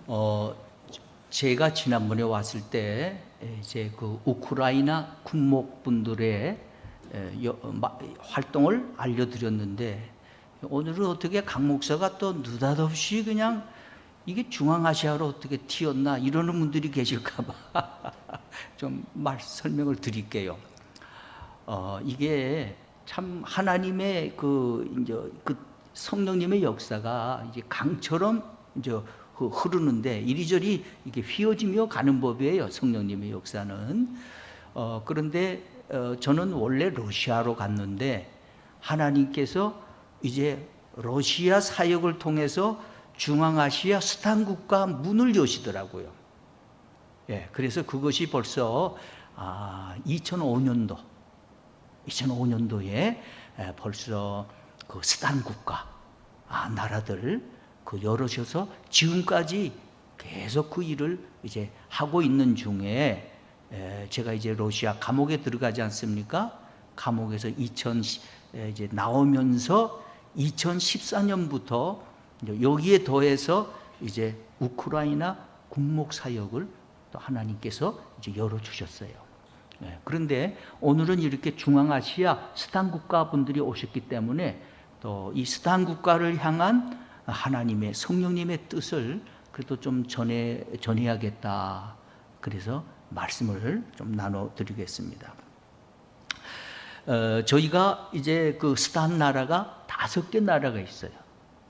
어, 제가 지난번에 왔을 때 이제 그 우크라이나 군목분들의 활동을 알려드렸는데, 오늘은 어떻게 강 목사가 또 느닷없이 그냥 이게 중앙아시아로 어떻게 튀었나 이러는 분들이 계실까봐 좀 설명을 드릴게요. 이게 참 하나님의 그 성령님의 역사가 이제 강처럼 이제 흐르는데 이리저리 이게 휘어지며 가는 법이에요. 성령님의 역사는. 그런데 저는 원래 러시아로 갔는데 하나님께서 이제 러시아 사역을 통해서 중앙아시아 스탄 국가 문을 여시더라고요. 예, 그래서 그것이 벌써 2005년도에 벌써 그 스탄 국가 나라들 열으셔서 지금까지 계속 그 일을 이제 하고 있는 중에 제가 이제 러시아 감옥에 들어가지 않습니까? 감옥에서 이제 나오면서 2014년부터 여기에 더해서 이제 우크라이나 군목 사역을 또 하나님께서 이제 열어주셨어요. 그런데 오늘은 이렇게 중앙아시아 스탄 국가 분들이 오셨기 때문에 또 이 스탄 국가를 향한 하나님의 성령님의 뜻을 그래도 좀 전해야겠다. 그래서 말씀을 좀 나눠드리겠습니다. 저희가 이제 그 스탄 나라가 5개 나라가 있어요.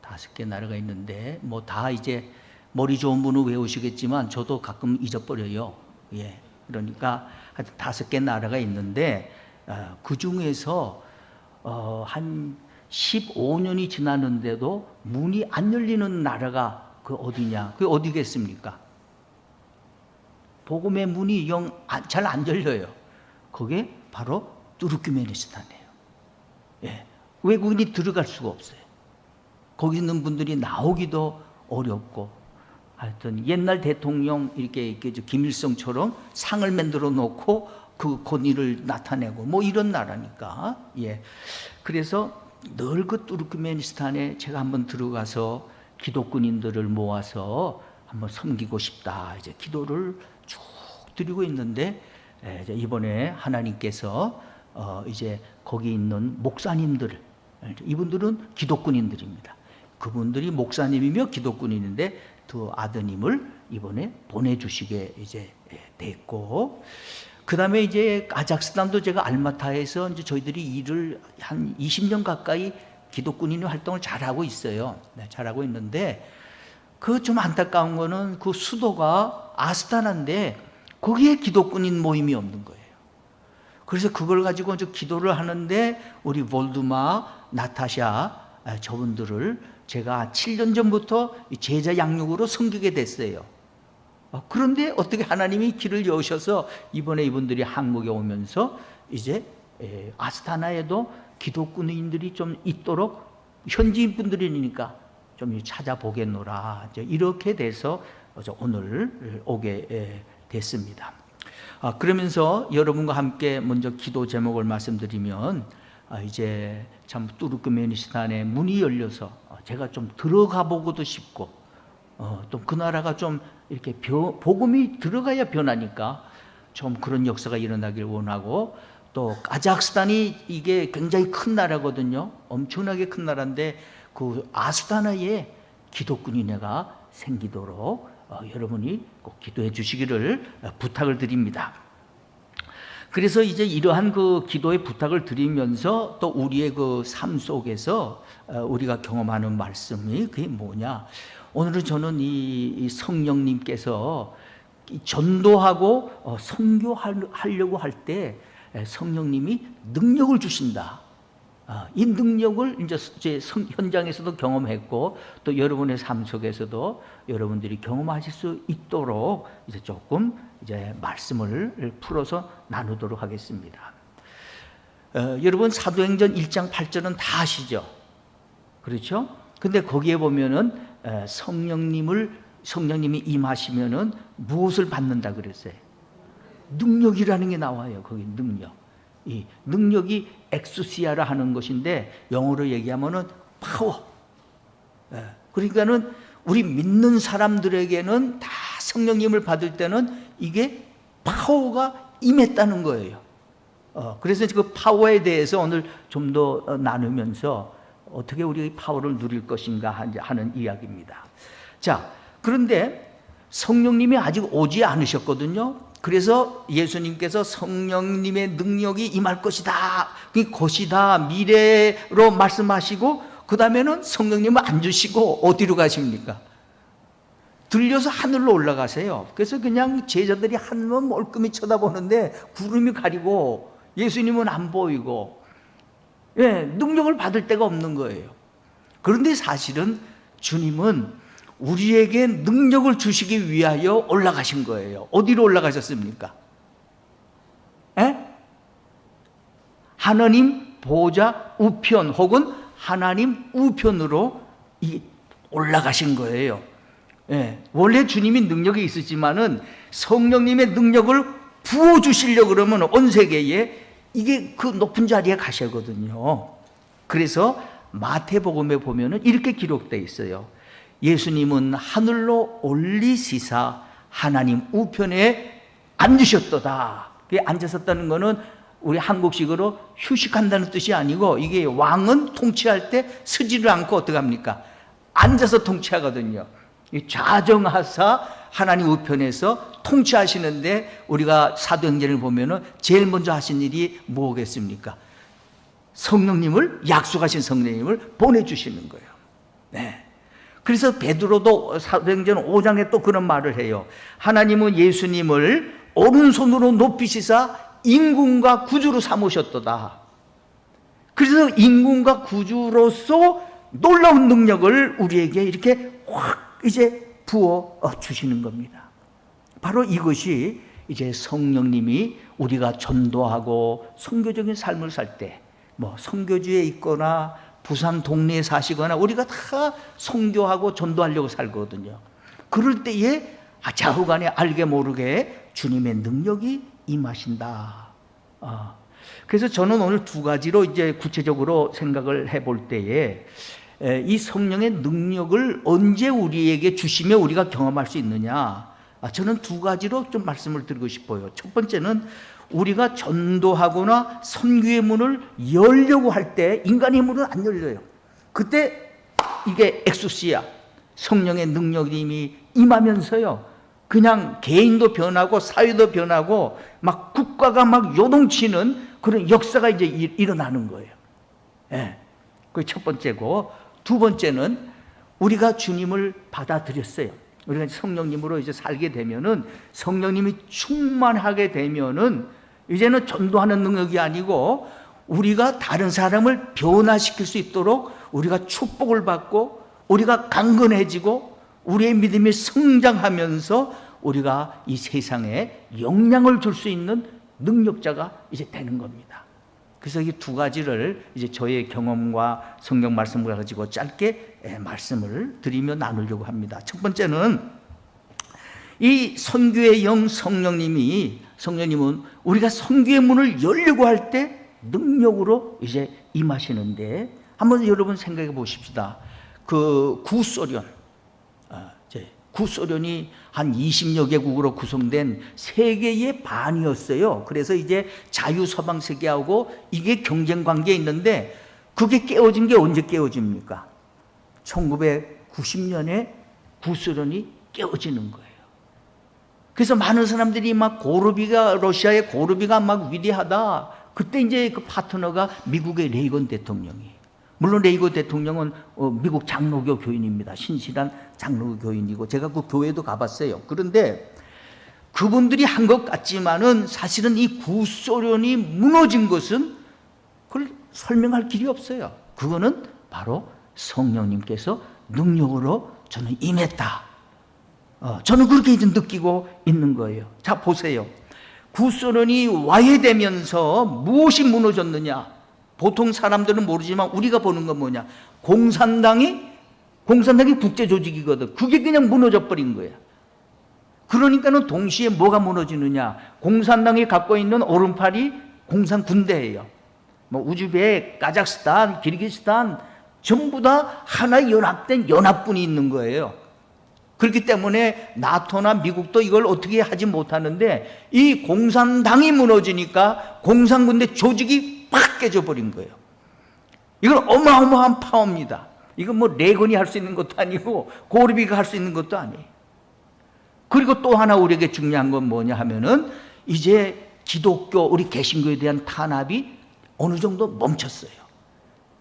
5개 나라가 있는데 뭐 다 이제 머리 좋은 분은 외우시겠지만 저도 가끔 잊어버려요. 예. 그러니까 하여튼 5개 나라가 있는데 그 중에서 한 15년이 지났는데도 문이 안 열리는 나라가 그 어디냐? 그게 어디겠습니까? 복음의 문이 잘 안 열려요. 그게 바로 투르크메니스탄이에요. 예. 외국인이 들어갈 수가 없어요. 거기 있는 분들이 나오기도 어렵고, 하여튼 옛날 대통령 이렇게 김일성처럼 상을 만들어 놓고 그 권위를 나타내고 뭐 이런 나라니까. 예. 그래서 늘 그 투르크메니스탄에 제가 한번 들어가서 기독군인들을 모아서 한번 섬기고 싶다. 이제 기도를 쭉 드리고 있는데 이번에 하나님께서 이제 거기 있는 목사님들, 이분들은 기독군인들입니다. 그분들이 목사님이며 기독군인인데 두 아드님을 이번에 보내주시게 이제 됐고, 그 다음에 이제 카자흐스탄도 제가 알마타에서 이제 저희들이 일을 한 20년 가까이 기독군인 활동을 잘하고 있어요. 잘하고 있는데 그 좀 안타까운 거는 그 수도가 아스타나인데 거기에 기독군인 모임이 없는 거예요. 그래서 그걸 가지고 이제 기도를 하는데 우리 볼드마, 나타샤 저분들을 제가 7년 전부터 제자 양육으로 섬기게 됐어요. 그런데 어떻게 하나님이 길을 여셔서 이번에 이분들이 한국에 오면서 이제 아스타나에도 기독군인들이 좀 있도록 현지인 분들이니까 좀 찾아보겠노라. 이렇게 돼서 오늘 오게 됐습니다. 그러면서 여러분과 함께 먼저 기도 제목을 말씀드리면, 이제 참 투르크메니스탄의 문이 열려서 제가 좀 들어가 보고도 싶고, 또 그 나라가 좀 이렇게 복음이 들어가야 변하니까 좀 그런 역사가 일어나길 원하고, 또 카자흐스탄이 이게 굉장히 큰 나라거든요. 엄청나게 큰 나라인데 그 아스타나에 기독군인회가 생기도록 여러분이 꼭 기도해 주시기를 부탁을 드립니다. 그래서 이제 이러한 그 기도의 부탁을 드리면서 또 우리의 그 삶 속에서 우리가 경험하는 말씀이 그게 뭐냐? 오늘은 저는 이 성령님께서 전도하고 선교하려고 할 때 성령님이 능력을 주신다. 이 능력을 이제 현장에서도 경험했고 또 여러분의 삶 속에서도 여러분들이 경험하실 수 있도록 이제 조금 이제 말씀을 풀어서 나누도록 하겠습니다. 여러분 사도행전 1장 8절은 다 아시죠? 그렇죠? 근데 거기에 보면은 성령님이 임하시면은 무엇을 받는다 그랬어요? 능력이라는 게 나와요. 거기 능력. 이 능력이 엑수시아라 하는 것인데 영어로 얘기하면은 파워. 그러니까는 우리 믿는 사람들에게는 다 성령님을 받을 때는 이게 파워가 임했다는 거예요. 그래서 그 파워에 대해서 오늘 좀 더 나누면서 어떻게 우리가 이 파워를 누릴 것인가 하는 이야기입니다. 자, 그런데 성령님이 아직 오지 않으셨거든요. 그래서 예수님께서 성령님의 능력이 임할 것이다, 그 것이다, 미래로 말씀하시고, 그 다음에는 성령님을 안 주시고 어디로 가십니까? 들려서 하늘로 올라가세요. 그래서 그냥 제자들이 하늘만 멀끔히 쳐다보는데 구름이 가리고 예수님은 안 보이고, 능력을 받을 데가 없는 거예요. 그런데 사실은 주님은 우리에게 능력을 주시기 위하여 올라가신 거예요. 어디로 올라가셨습니까? 하나님 보좌 우편 혹은 하나님 우편으로 올라가신 거예요. 원래 주님이 능력이 있으시지만은 성령님의 능력을 부어주시려고 그러면 온 세계에 이게 그 높은 자리에 가셔거든요. 그래서 마태복음에 보면은 이렇게 기록되어 있어요. 예수님은 하늘로 올리시사 하나님 우편에 앉으셨도다. 그게 앉으셨다는 거는 우리 한국식으로 휴식한다는 뜻이 아니고, 이게 왕은 통치할 때 서지를 않고 어떻게 합니까? 앉아서 통치하거든요. 좌정하사 하나님 우편에서 통치하시는데, 우리가 사도행전을 보면은 제일 먼저 하신 일이 뭐겠습니까? 성령님을, 약속하신 성령님을 보내주시는 거예요. 네. 그래서 베드로도 사도행전 5장에 또 그런 말을 해요. 하나님은 예수님을 오른손으로 높이시사 인군과 구주로 삼으셨도다. 그래서 인군과 구주로서 놀라운 능력을 우리에게 이렇게 확 이제 부어 주시는 겁니다. 바로 이것이 이제 성령님이 우리가 전도하고 선교적인 삶을 살 때, 뭐 선교지에 있거나 부산 동네에 사시거나 우리가 다 선교하고 전도하려고 살거든요. 그럴 때에 좌우간에 알게 모르게 주님의 능력이 임하신다. 그래서 저는 오늘 두 가지로 이제 구체적으로 생각을 해볼 때에, 이 성령의 능력을 언제 우리에게 주시며 우리가 경험할 수 있느냐, 저는 두 가지로 좀 말씀을 드리고 싶어요. 첫 번째는 우리가 전도하거나 선교의 문을 열려고 할 때 인간의 문은 안 열려요. 그때 이게 엑소시아, 성령의 능력이 임하면서요, 그냥 개인도 변하고 사회도 변하고 막 국가가 막 요동치는 그런 역사가 이제 일어나는 거예요. 그게 첫 번째고, 두 번째는 우리가 주님을 받아들였어요. 우리가 성령님으로 이제 살게 되면은, 성령님이 충만하게 되면은 이제는 전도하는 능력이 아니고 우리가 다른 사람을 변화시킬 수 있도록 우리가 축복을 받고 우리가 강건해지고 우리의 믿음이 성장하면서 우리가 이 세상에 영향을 줄 수 있는 능력자가 이제 되는 겁니다. 그래서 이 두 가지를 이제 저의 경험과 성경 말씀을 가지고 짧게 말씀을 드리며 나누려고 합니다. 첫 번째는 이 선교의 영 성령님은 우리가 선교의 문을 열려고 할 때 능력으로 이제 임하시는데, 한번 여러분 생각해 보십시다. 그 구소련이 한 20여 개국으로 구성된 세계의 반이었어요. 그래서 이제 자유서방 세계하고 이게 경쟁 관계에 있는데, 그게 깨어진 게 언제 깨어집니까? 1990년에 구소련이 깨어지는 거예요. 그래서 많은 사람들이 막 러시아의 고르비가 막 위대하다. 그때 이제 그 파트너가 미국의 레이건 대통령이. 물론 레이건 대통령은 미국 장로교 교인입니다. 신실한 장로교 교인이고, 제가 그 교회도 가봤어요. 그런데 그분들이 한 것 같지만은 사실은 이 구소련이 무너진 것은 그걸 설명할 길이 없어요. 그거는 바로 성령님께서 능력으로 저는 임했다. 저는 그렇게 이제 느끼고 있는 거예요. 자, 보세요. 구소련이 와해되면서 무엇이 무너졌느냐? 보통 사람들은 모르지만 우리가 보는 건 뭐냐? 공산당이 국제조직이거든. 그게 그냥 무너져 버린 거야. 그러니까는 동시에 뭐가 무너지느냐? 공산당이 갖고 있는 오른팔이 공산군대예요. 뭐 우즈벡, 카자흐스탄, 키르기스탄 전부 다 하나의 연합된 연합군이 있는 거예요. 그렇기 때문에 나토나 미국도 이걸 어떻게 하지 못하는데, 이 공산당이 무너지니까 공산군대 조직이 팍 깨져버린 거예요. 이건 어마어마한 파워입니다. 이건 뭐 레건이 할 수 있는 것도 아니고 고르비가 할 수 있는 것도 아니에요. 그리고 또 하나 우리에게 중요한 건 뭐냐 하면은, 이제 기독교, 우리 개신교에 대한 탄압이 어느 정도 멈췄어요.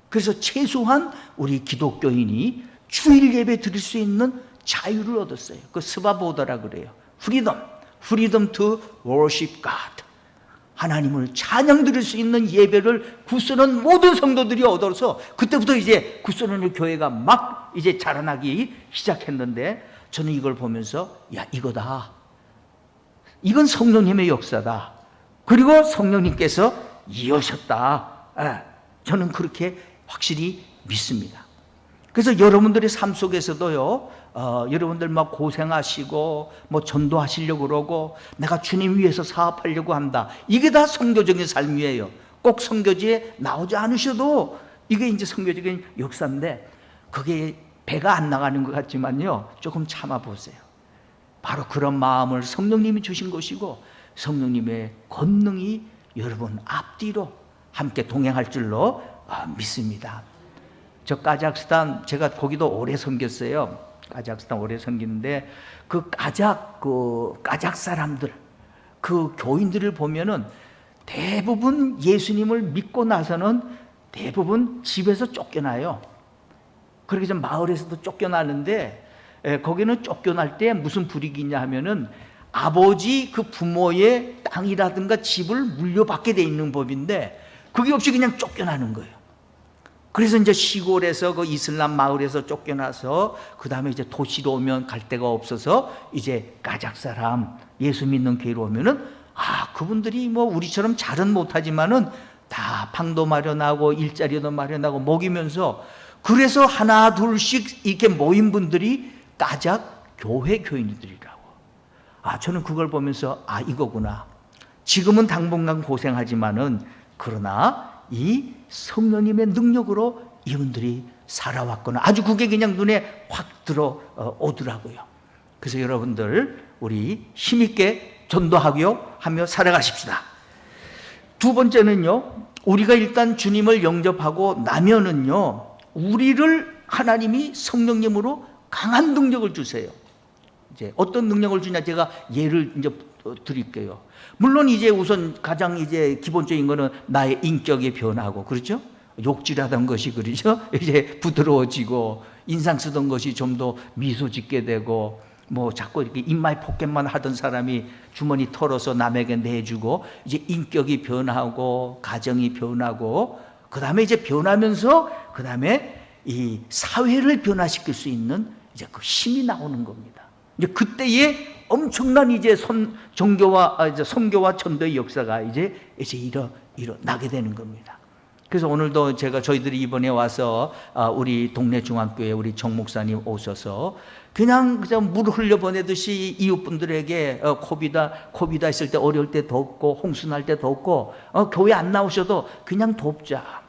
그래서 최소한 우리 기독교인이 주일 예배 드릴 수 있는 자유를 얻었어요. 그 스바보다라 그래요. freedom to worship God. 하나님을 찬양 드릴 수 있는 예배를 구스런 모든 성도들이 얻어서, 그때부터 이제 구스런의 교회가 막 이제 자라나기 시작했는데, 저는 이걸 보면서 야, 이거다. 이건 성령님의 역사다. 그리고 성령님께서 이으셨다. 저는 그렇게 확실히 믿습니다. 그래서 여러분들의 삶 속에서도요, 여러분들 막 고생하시고 뭐 전도하시려고 그러고 내가 주님 위해서 사업하려고 한다. 이게 다 선교적인 삶이에요. 꼭 선교지에 나오지 않으셔도 이게 이제 선교적인 역사인데, 그게 배가 안 나가는 것 같지만요, 조금 참아보세요. 바로 그런 마음을 성령님이 주신 것이고, 성령님의 권능이 여러분 앞뒤로 함께 동행할 줄로 믿습니다. 저 카자흐스탄, 제가 거기도 오래 섬겼어요. 카자흐스탄 오래 섬기는데, 그 카자흐 사람들, 그 교인들을 보면은 대부분 예수님을 믿고 나서는 대부분 집에서 쫓겨나요. 그렇게 좀 마을에서도 쫓겨나는데, 거기는 쫓겨날 때 무슨 불이익이냐 하면은, 아버지 그 부모의 땅이라든가 집을 물려받게 돼 있는 법인데, 그게 없이 그냥 쫓겨나는 거예요. 그래서 이제 시골에서 그 이슬람 마을에서 쫓겨나서 그 다음에 이제 도시로 오면 갈 데가 없어서 이제 카자흐 사람 예수 믿는 교회로 오면은, 그분들이 뭐 우리처럼 잘은 못하지만은 다 방도 마련하고 일자리도 마련하고 먹이면서, 그래서 하나 둘씩 이렇게 모인 분들이 카자흐 교회 교인들이라고. 저는 그걸 보면서 이거구나. 지금은 당분간 고생하지만은, 그러나 이 성령님의 능력으로 이분들이 살아왔구나. 아주 그게 그냥 눈에 확 들어오더라고요. 그래서 여러분들, 우리 힘있게 전도하며 살아가십시다. 두 번째는요, 우리가 일단 주님을 영접하고 나면은요, 우리를 하나님이 성령님으로 강한 능력을 주세요. 이제 어떤 능력을 주냐, 제가 예를 이제 드릴게요. 물론 이제 우선 가장 이제 기본적인 거는 나의 인격이 변하고, 그렇죠? 욕질하던 것이, 그렇죠? 이제 부드러워지고, 인상 쓰던 것이 좀 더 미소 짓게 되고, 뭐 자꾸 이렇게 입마에 포켓만 하던 사람이 주머니 털어서 남에게 내주고, 이제 인격이 변하고, 가정이 변하고, 그 다음에 이제 변하면서, 그 다음에 이 사회를 변화시킬 수 있는 이제 그 힘이 나오는 겁니다. 이제 그때에 엄청난 이제 선교와 전도의 역사가 이제 일어나게 되는 겁니다. 그래서 오늘도 저희들이 이번에 와서 우리 동네 중앙교회 우리 정 목사님 오셔서 그냥 물 흘려 보내듯이 이웃분들에게 코비다 있을 때, 어려울 때 돕고, 홍수날 때 돕고, 교회 안 나오셔도 그냥 돕자.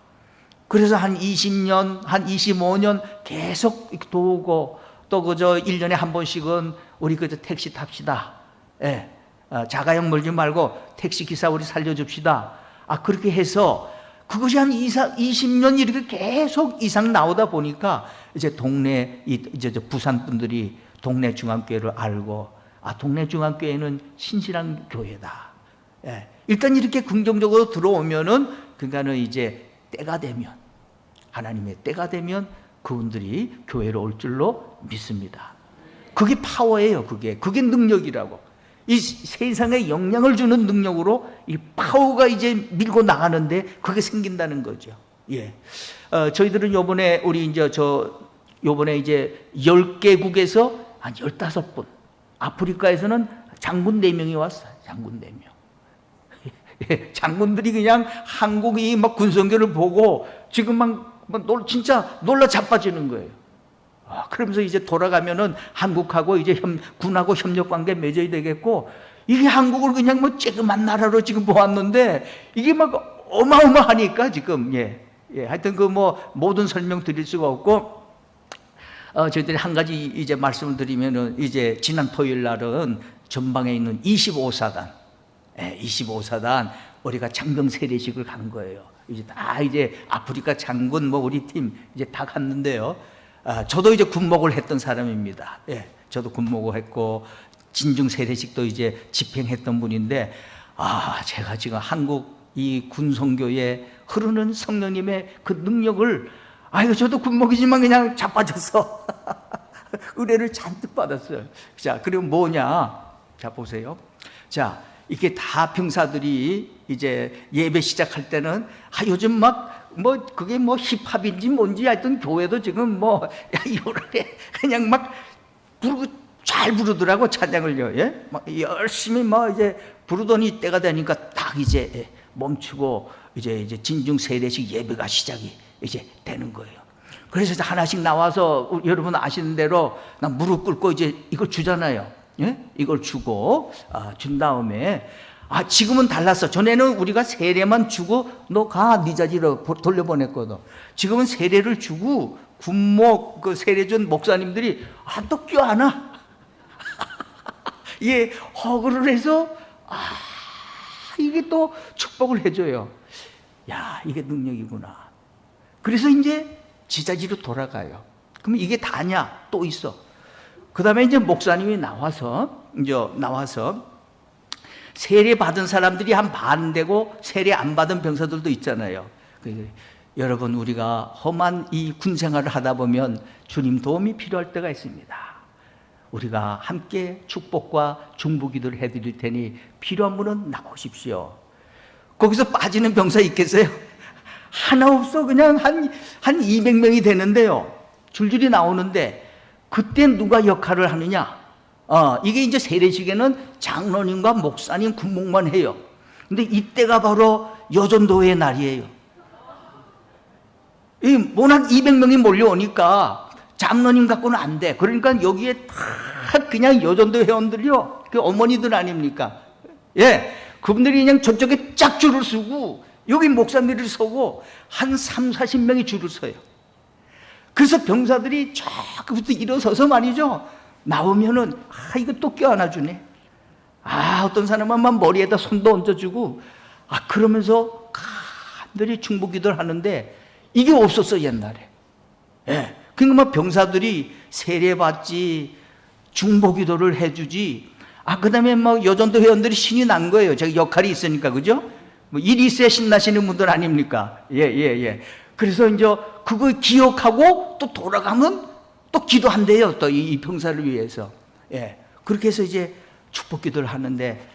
그래서 한 20년, 한 25년 계속 도우고, 또 1년에 한 번씩은 우리 택시 탑시다. 예. 자가용 몰지 말고 택시 기사 우리 살려줍시다. 그렇게 해서 그것이 한 20년 이렇게 계속 이상 나오다 보니까 이제 동네, 이제 부산 분들이 동네 중앙교회를 알고, 동네 중앙교회는 신실한 교회다. 예. 일단 이렇게 긍정적으로 들어오면은, 그러니까는 이제 때가 되면, 하나님의 때가 되면 그분들이 교회로 올 줄로 믿습니다. 그게 파워예요. 그게 능력이라고. 이 세상에 영향을 주는 능력으로 이 파워가 이제 밀고 나가는데 그게 생긴다는 거죠. 예. 저희들은 요번에 요번에 이제 10개국에서 한 15분, 아프리카에서는 장군 4명이 왔어요. 장군 4명. 장군들이 그냥 한국이 막 군성교를 보고 지금 진짜 놀라 자빠지는 거예요. 그러면서 이제 돌아가면은 한국하고 이제 군하고 협력 관계 맺어야 되겠고, 이게 한국을 그냥 쬐그만 나라로 지금 보았는데 이게 막 어마어마하니까 지금, 하여튼 모든 설명 드릴 수가 없고, 저희들이 한 가지 이제 말씀을 드리면은, 이제 지난 토요일 날은 전방에 있는 25사단, 25사단 우리가 장병 세례식을 간 거예요. 이제 다 이제 아프리카 장군 뭐 우리 팀 이제 다 갔는데요. 저도 이제 군목을 했던 사람입니다. 저도 군목을 했고 진중 세례식도 이제 집행했던 분인데, 제가 지금 한국 이 군성교에 흐르는 성령님의 그 능력을, 저도 군목이지만 그냥 자빠져서 은혜를 잔뜩 받았어요. 자, 그리고 뭐냐? 자, 보세요. 자, 이게 다 병사들이 이제 예배 시작할 때는, 요즘 막, 그게 힙합인지 뭔지 하여튼 교회도 지금 이거래. 그냥 막 잘 부르더라고, 찬양을요. 막 열심히 이제 부르더니 때가 되니까 딱 이제 멈추고 이제 진중 세례식 예배가 시작이 이제 되는 거예요. 그래서 하나씩 나와서 여러분 아시는 대로 나 무릎 꿇고 이제 이걸 주잖아요. 이걸 주고 준 다음에, 지금은 달랐어. 전에는 우리가 세례만 주고 너 가, 네 자리로 돌려보냈거든. 지금은 세례를 주고 군목 그 세례 준 목사님들이 또 껴안아. 허그를 해서 이게 또 축복을 해줘요. 야, 이게 능력이구나. 그래서 이제 지자지로 돌아가요. 그럼 이게 다냐? 또 있어. 그 다음에 이제 목사님이 나와서 세례 받은 사람들이 한 반 되고 세례 안 받은 병사들도 있잖아요. 여러분, 우리가 험한 이 군 생활을 하다 보면 주님 도움이 필요할 때가 있습니다. 우리가 함께 축복과 중보기도를 해드릴 테니 필요한 분은 나오십시오. 거기서 빠지는 병사 있겠어요? 하나 없어. 그냥 한 200명이 되는데요. 줄줄이 나오는데, 그때 누가 역할을 하느냐? 이게 이제 세례식에는 장로님과 목사님, 군목만 해요. 근데 이때가 바로 여전도의 날이에요. 워낙 200명이 몰려오니까 장로님 갖고는 안 돼. 그러니까 여기에 다 그냥 여전도 회원들이요, 그 어머니들 아닙니까? 그분들이 그냥 저쪽에 쫙 줄을 서고 여기 목사님들이 서고 한 30-40명이 줄을 서요. 그래서 병사들이 저부터 일어서서 말이죠, 나오면은 이거 또 껴안아 주네. 어떤 사람은 막 머리에다 손도 얹어주고, 그러면서 간절히 중보기도를 하는데 이게 없었어 옛날에. 그러니까 막 병사들이 세례받지, 중보기도를 해주지. 그 다음에 막 여전도 회원들이 신이 난 거예요. 자기 역할이 있으니까, 그죠? 일이 있어야 신나시는 분들 아닙니까? 그래서 이제 그거 기억하고 또 돌아가면 또 기도한대요. 또 이 병사를 위해서. 그렇게 해서 이제 축복 기도를 하는데,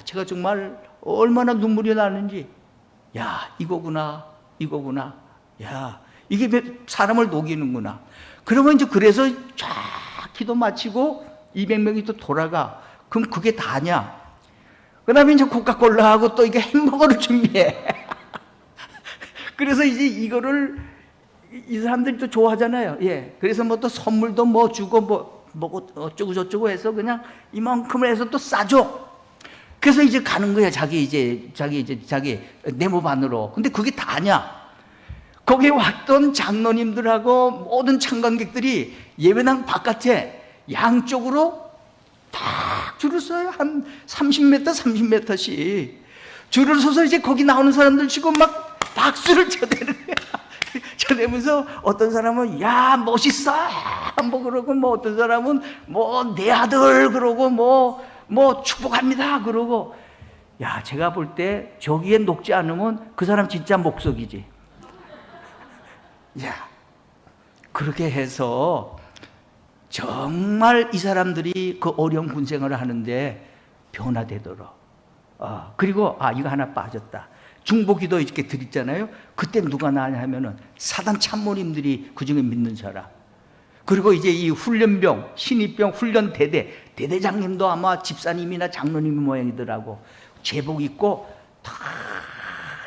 제가 정말 얼마나 눈물이 나는지, 이거구나. 이게 사람을 녹이는구나. 그러면 이제 그래서 쫙 기도 마치고 200명이 또 돌아가. 그럼 그게 다냐? 그 다음에 이제 코카콜라하고 또 이게 햄버거를 준비해. 그래서 이제 이거를 이 사람들이 또 좋아하잖아요. 그래서 또 선물도 주고 어쩌고 저쩌고 해서 그냥 이만큼을 해서 또 싸줘. 그래서 이제 가는 거야. 자기 네모 반으로. 근데 그게 다냐? 거기에 왔던 장로님들하고 모든 참관객들이 예배당 바깥에 양쪽으로 딱 줄을 서요. 한 30m씩 줄을 서서 이제 거기 나오는 사람들 치고 막 박수를 쳐대는 거야. 쳐대면서 어떤 사람은 멋있어 그러고, 어떤 사람은 내 아들 그러고, 축복합니다 그러고. 제가 볼 때 저기에 녹지 않으면 그 사람 진짜 목석이지. 그렇게 해서 정말 이 사람들이 그 어려운 군생활을 하는데 변화되도록. 그리고 이거 하나 빠졌다. 중보기도 이렇게 드렸잖아요. 그때 누가 나냐 하면은 사단 참모님들이 그 중에 믿는 사람. 그리고 이제 이 훈련병, 신입병 훈련 대대장님도 아마 집사님이나 장로님 모양이더라고. 제복 입고 다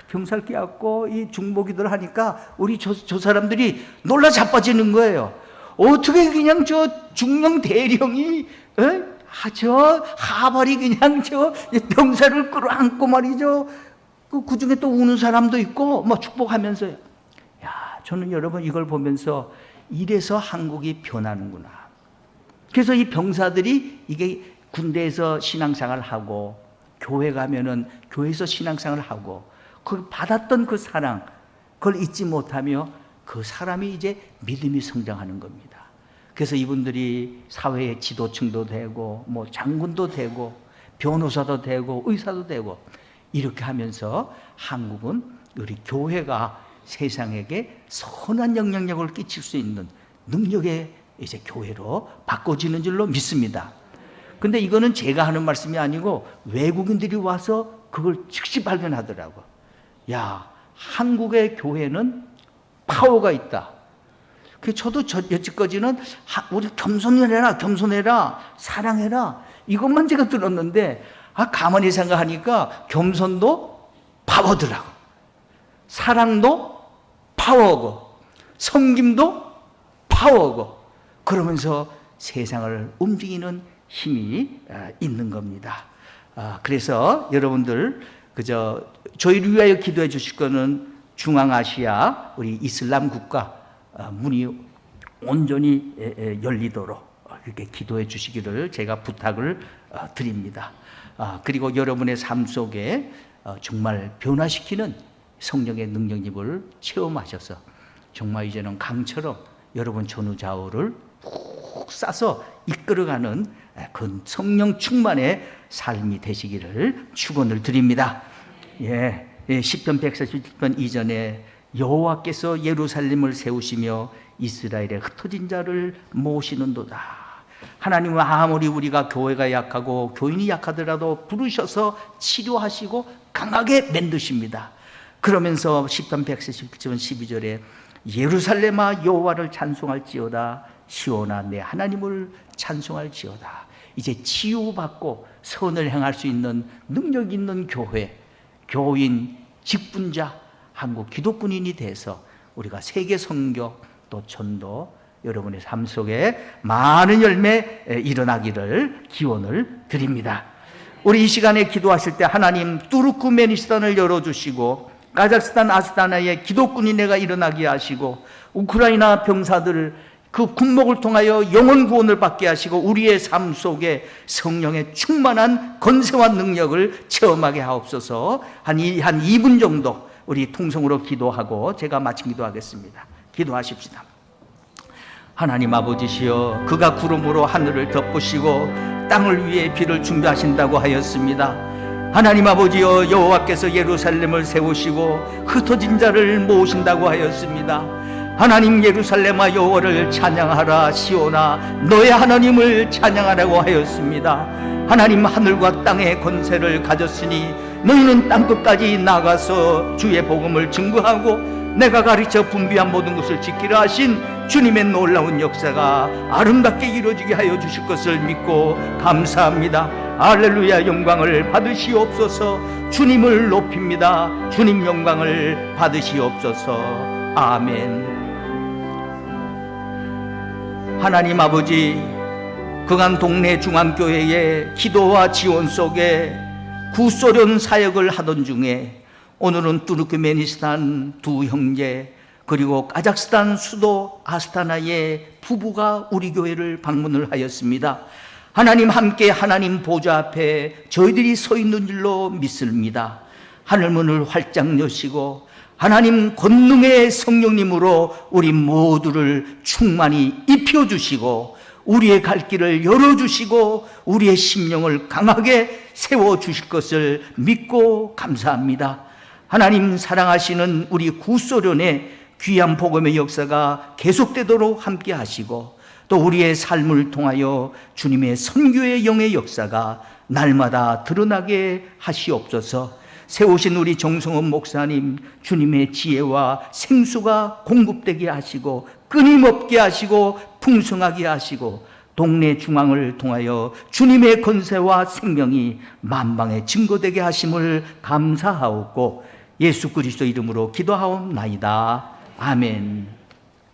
병살 껴안고 이 중보기도를 하니까 우리 저 사람들이 놀라 자빠지는 거예요. 어떻게 그냥 저 중령 대령이 저 하발이 그냥 저 병사를 끌어안고 말이죠. 그 중에 또 우는 사람도 있고 축복하면서요. 저는 여러분 이걸 보면서 이래서 한국이 변하는구나. 그래서 이 병사들이 이게 군대에서 신앙생활을 하고 교회 가면은 교회에서 신앙생활을 하고 그 받았던 그 사랑, 그걸 잊지 못하며 그 사람이 이제 믿음이 성장하는 겁니다. 그래서 이분들이 사회의 지도층도 되고 뭐 장군도 되고 변호사도 되고 의사도 되고 이렇게 하면서 한국은 우리 교회가 세상에게 선한 영향력을 끼칠 수 있는 능력의 이제 교회로 바꿔지는 줄로 믿습니다. 근데 이거는 제가 하는 말씀이 아니고 외국인들이 와서 그걸 즉시 발견하더라고. 야, 한국의 교회는 파워가 있다. 그 저도 여지까지는 우리 겸손해라, 사랑해라 이것만 제가 들었는데 가만히 생각하니까 겸손도 파워더라고. 사랑도 파워고 섬김도 파워고 그러면서 세상을 움직이는 힘이 있는 겁니다. 그래서 여러분들 그저 저희를 위하여 기도해 주실 거는 중앙아시아 우리 이슬람 국가 문이 온전히 열리도록 이렇게 기도해 주시기를 제가 부탁을 드립니다. 그리고 여러분의 삶 속에 정말 변화시키는 성령의 능력님을 체험하셔서 정말 이제는 강처럼 여러분 전후좌우를 푹 싸서 이끌어가는 그 성령 충만의 삶이 되시기를 축원을 드립니다. 시편 147편 이전에 여호와께서 예루살렘을 세우시며 이스라엘의 흩어진 자를 모으시는도다. 하나님은 아무리 우리가 교회가 약하고 교인이 약하더라도 부르셔서 치료하시고 강하게 만드십니다. 그러면서 시편 147편 12절에 예루살렘아 여호와를 찬송할지어다 시온아 내 하나님을 찬송할지어다. 이제 치유받고 선을 행할 수 있는 능력 있는 교회, 교인, 직분자, 한국 기독군인이 돼서 우리가 세계 선교 또 전도 여러분의 삶 속에 많은 열매 일어나기를 기원을 드립니다. 우리 이 시간에 기도하실 때 하나님 투르크메니스탄을 열어주시고 카자흐스탄 아스타나에 기독군인회가 일어나게 하시고 우크라이나 병사들 그 군목을 통하여 영혼 구원을 받게 하시고 우리의 삶 속에 성령의 충만한 건세와 능력을 체험하게 하옵소서. 한 2분 정도 우리 통성으로 기도하고 제가 마친 기도하겠습니다. 기도하십시다. 하나님 아버지시여, 그가 구름으로 하늘을 덮으시고 땅을 위해 비를 준비하신다고 하였습니다. 하나님 아버지여, 여호와께서 예루살렘을 세우시고 흩어진 자를 모으신다고 하였습니다. 하나님 예루살렘아 여호와를 찬양하라. 시온아 너의 하나님을 찬양하라고 하였습니다. 하나님 하늘과 땅의 권세를 가졌으니 너희는 땅끝까지 나가서 주의 복음을 증거하고 내가 가르쳐 분비한 모든 것을 지키라 하신 주님의 놀라운 역사가 아름답게 이루어지게 하여 주실 것을 믿고 감사합니다. 할렐루야. 영광을 받으시옵소서. 주님을 높입니다. 주님 영광을 받으시옵소서. 아멘. 하나님 아버지, 그간 동네 중앙교회의 기도와 지원 속에 구소련 사역을 하던 중에 오늘은 투르크메니스탄 두 형제 그리고 카자흐스탄 수도 아스타나의 부부가 우리 교회를 방문을 하였습니다. 하나님 함께 하나님 보좌 앞에 저희들이 서 있는 줄로 믿습니다. 하늘문을 활짝 여시고 하나님 권능의 성령님으로 우리 모두를 충만히 입혀주시고 우리의 갈 길을 열어주시고 우리의 심령을 강하게 세워주실 것을 믿고 감사합니다. 하나님 사랑하시는 우리 구소련의 귀한 복음의 역사가 계속되도록 함께 하시고 또 우리의 삶을 통하여 주님의 선교의 영의 역사가 날마다 드러나게 하시옵소서. 세우신 우리 정성원 목사님, 주님의 지혜와 생수가 공급되게 하시고 끊임없게 하시고 풍성하게 하시고 동네 중앙을 통하여 주님의 권세와 생명이 만방에 증거되게 하심을 감사하옵고 예수 그리스도 이름으로 기도하옵나이다. 아멘.